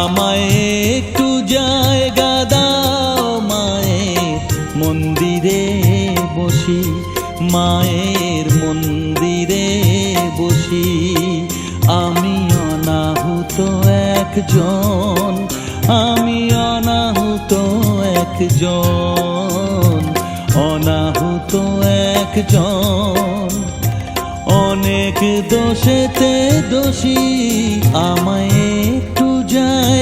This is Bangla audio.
আমায় একটু জায়গা দাও মায়ের মন্দিরে বসি, মায়ের মন্দিরে বসি। আমি অনাহুত একজন, আমি অনাহুত একজন, অনাহুত একজন। অনেক দোষেতে দোষী, আমায় একটু জায়গা